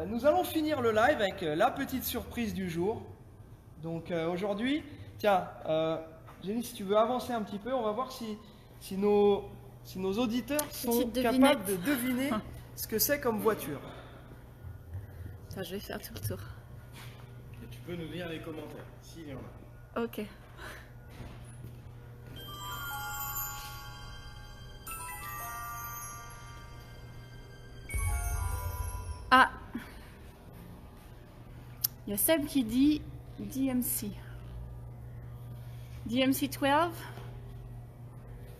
Nous allons finir le live avec la petite surprise du jour. Donc aujourd'hui, tiens, Jenny, si tu veux avancer un petit peu, on va voir si nos auditeurs sont capables de deviner ce que c'est comme voiture. Attends, je vais faire tout le tour. Et tu peux nous dire les commentaires, s'il y en a. Ok. Ah, il y a Seb qui dit DMC. DMC 12,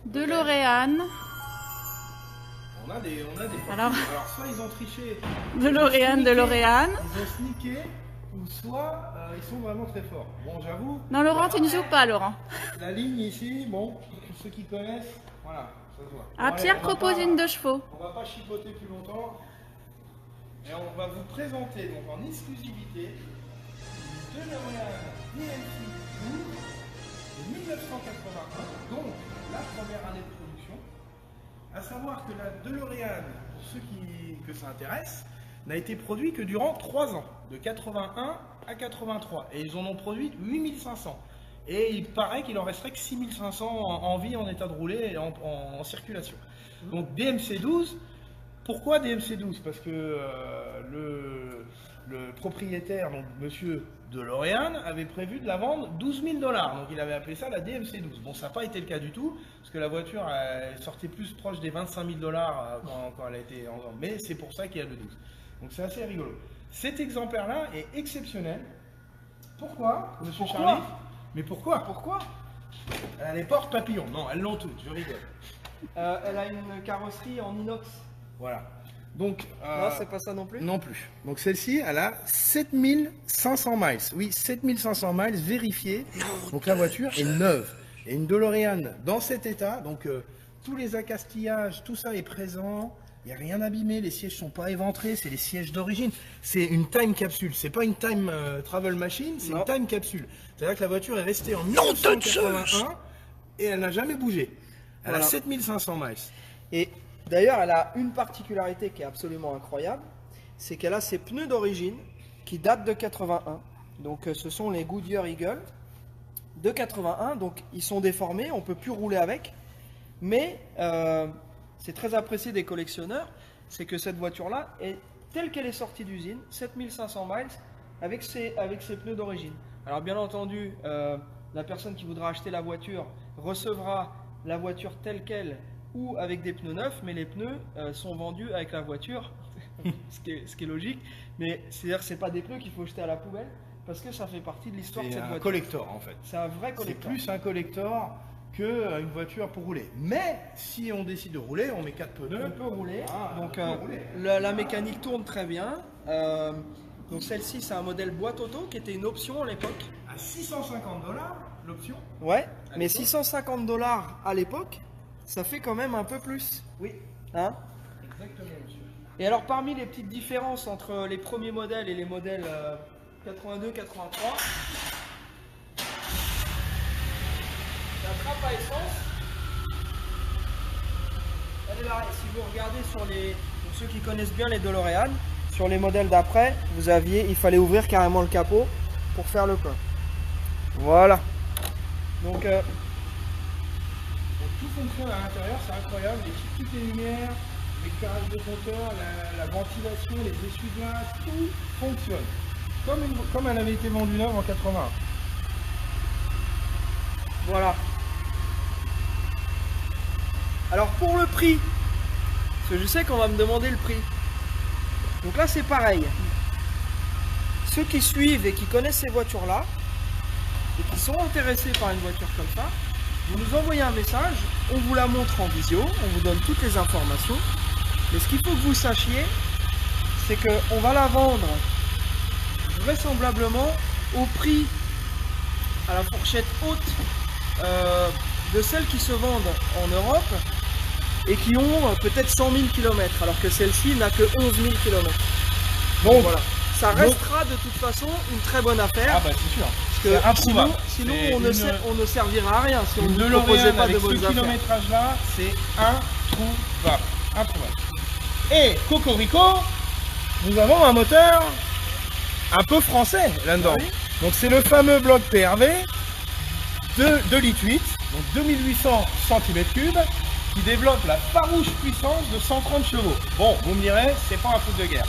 DeLorean. On a des Alors soit ils ont triché, DeLorean. ils ont sneaké, ou soit ils sont vraiment très forts. Bon, j'avoue. Non, Laurent, tu ne joues pas, Laurent. La ligne ici, bon, pour ceux qui connaissent, voilà, ça se voit. Ah, Bon, Pierre allez, on va propose pas- une de chevaux. On va pas chipoter plus longtemps. Et on va vous présenter donc en exclusivité une DeLorean DMC 12 de 1981, donc la première année de production. À savoir que la DeLorean, pour ceux que ça intéresse, n'a été produit que durant 3 ans, de 81 à 83. Et ils en ont produit 8500. Et il paraît qu'il en resterait que 6500 en vie, en état de rouler et en circulation. Donc DMC 12. Pourquoi DMC 12? Parce que le propriétaire, donc monsieur DeLorean, avait prévu de la vendre 12 000 $. Donc il avait appelé ça la DMC 12. Bon, ça n'a pas été le cas du tout, parce que la voiture elle sortait plus proche des 25 000 $ quand elle a été en vente. Mais c'est pour ça qu'il y a le 12. Donc c'est assez rigolo. Cet exemplaire-là est exceptionnel. Pourquoi, monsieur Charlie? Mais pourquoi? Pourquoi? Elle a les portes papillons. Non, elles l'ont toutes, je rigole. Elle a une carrosserie en inox. Voilà. Donc, Non, c'est pas ça non plus. non plus. Donc celle-ci, elle a 7500 miles. Oui, 7500 miles vérifiés. Donc la voiture est neuve. Et une DeLorean dans cet état, donc tous les accastillages, tout ça est présent. Il n'y a rien abîmé, les sièges sont pas éventrés, c'est les sièges d'origine. C'est une time capsule, c'est pas une time travel machine, c'est une time capsule. C'est-à-dire que la voiture est restée en 1981 et elle n'a jamais bougé. Elle a 7500 miles. Et d'ailleurs, elle a une particularité qui est absolument incroyable, c'est qu'elle a ses pneus d'origine qui datent de 81. Donc ce sont les Goodyear Eagle de 81, donc ils sont déformés, on ne peut plus rouler avec. Mais c'est très apprécié des collectionneurs, c'est que cette voiture-là est telle qu'elle est sortie d'usine, 7500 miles, avec ses pneus d'origine. Alors bien entendu, la personne qui voudra acheter la voiture recevra la voiture telle qu'elle ou avec des pneus neufs, mais les pneus sont vendus avec la voiture, ce qui est logique. Mais c'est-à-dire que ce n'est pas des pneus qu'il faut jeter à la poubelle, parce que ça fait partie de l'histoire de cette voiture. C'est un collector en fait. C'est un vrai C'est collector. plus un collector qu'une voiture pour rouler. Mais si on décide de rouler, on met 4 pneus. On peut rouler. Ah, Donc on peut rouler. la mécanique tourne très bien. Donc celle-ci, c'est un modèle boîte auto qui était une option à l'époque. À 650 $ l'option. Ouais, mais l'époque. 650 $ à l'époque, ça fait quand même un peu plus. Oui, Hein? exactement, monsieur. Et alors parmi les petites différences entre les premiers modèles et les modèles 82, 83, la trappe à essence, elle est là. Et si vous regardez pour ceux qui connaissent bien les DeLorean, sur les modèles d'après, il fallait ouvrir carrément le capot pour faire le plein. Voilà. Donc Donc tout fonctionne à l'intérieur, c'est incroyable. Toutes les lumières, l'éclairage de compteur, la ventilation, les essuie-glaces, tout fonctionne. Comme elle avait été vendue neuve en 81. voilà. Alors pour le prix, parce que je sais qu'on va me demander le prix. Donc là c'est pareil. Ceux qui suivent et qui connaissent ces voitures-là, et qui sont intéressés par une voiture comme ça, vous nous envoyez un message, on vous la montre en visio, on vous donne toutes les informations. Mais ce qu'il faut que vous sachiez, c'est qu'on va la vendre vraisemblablement au prix à la fourchette haute de celles qui se vendent en Europe et qui ont peut-être 100 000 km, alors que celle-ci n'a que 11 000 km. Donc Voilà. Ça restera de toute façon une très bonne affaire. ah bah c'est sûr. Parce que introuvable. sinon C'est on ne servira à rien si on Une ne proposait DeLorean pas de avec ce bonnes affaires. kilométrage là, c'est introuvable. Introuvable. Et Cocorico, nous avons un moteur un peu français là-dedans. Ah oui. Donc c'est le fameux bloc PRV de 2,8 litres, donc 2800 cm3, qui développe la farouche puissance de 130 chevaux. Bon, vous me direz, c'est pas un truc de guerre,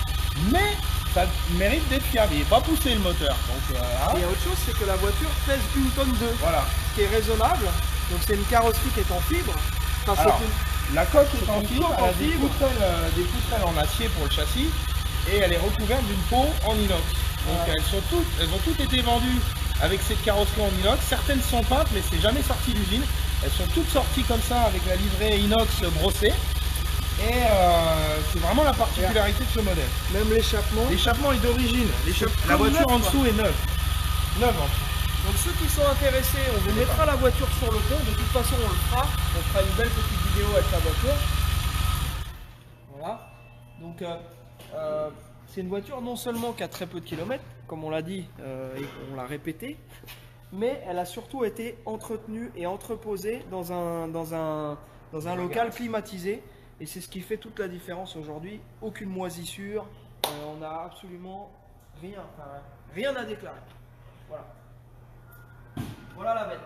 mais ça mérite d'être fiable. Il n'est pas poussé le moteur. Donc, Et il y a autre chose, c'est que la voiture pèse 1 tonne 2, voilà. ce qui est raisonnable. Donc c'est une carrosserie qui est en fibre. Enfin, Alors, c'est la coque est c'est en une fibre, coque elle a en fibre. des poutrelles en acier pour le châssis, et elle est recouverte d'une peau en inox. Donc Ouais. elles ont toutes été vendues avec cette carrosserie en inox. Certaines sont peintes, mais c'est jamais sorti d'usine. Elles sont toutes sorties comme ça avec la livrée inox brossée. Et c'est vraiment la particularité de ce modèle. même l'échappement. L'échappement est d'origine. La comme voiture neuf, en dessous est neuve. Neuve en dessous. Donc ceux qui sont intéressés, on vous mettra la voiture sur le pont. De toute façon, on le fera. On fera une belle petite vidéo avec la voiture. Voilà. Donc c'est une voiture non seulement qui a très peu de kilomètres, comme on l'a dit et on l'a répété, mais elle a surtout été entretenue et entreposée dans un local climatisé. Et c'est ce qui fait toute la différence aujourd'hui. Aucune moisissure, on n'a absolument rien à déclarer. Voilà. Voilà la bête.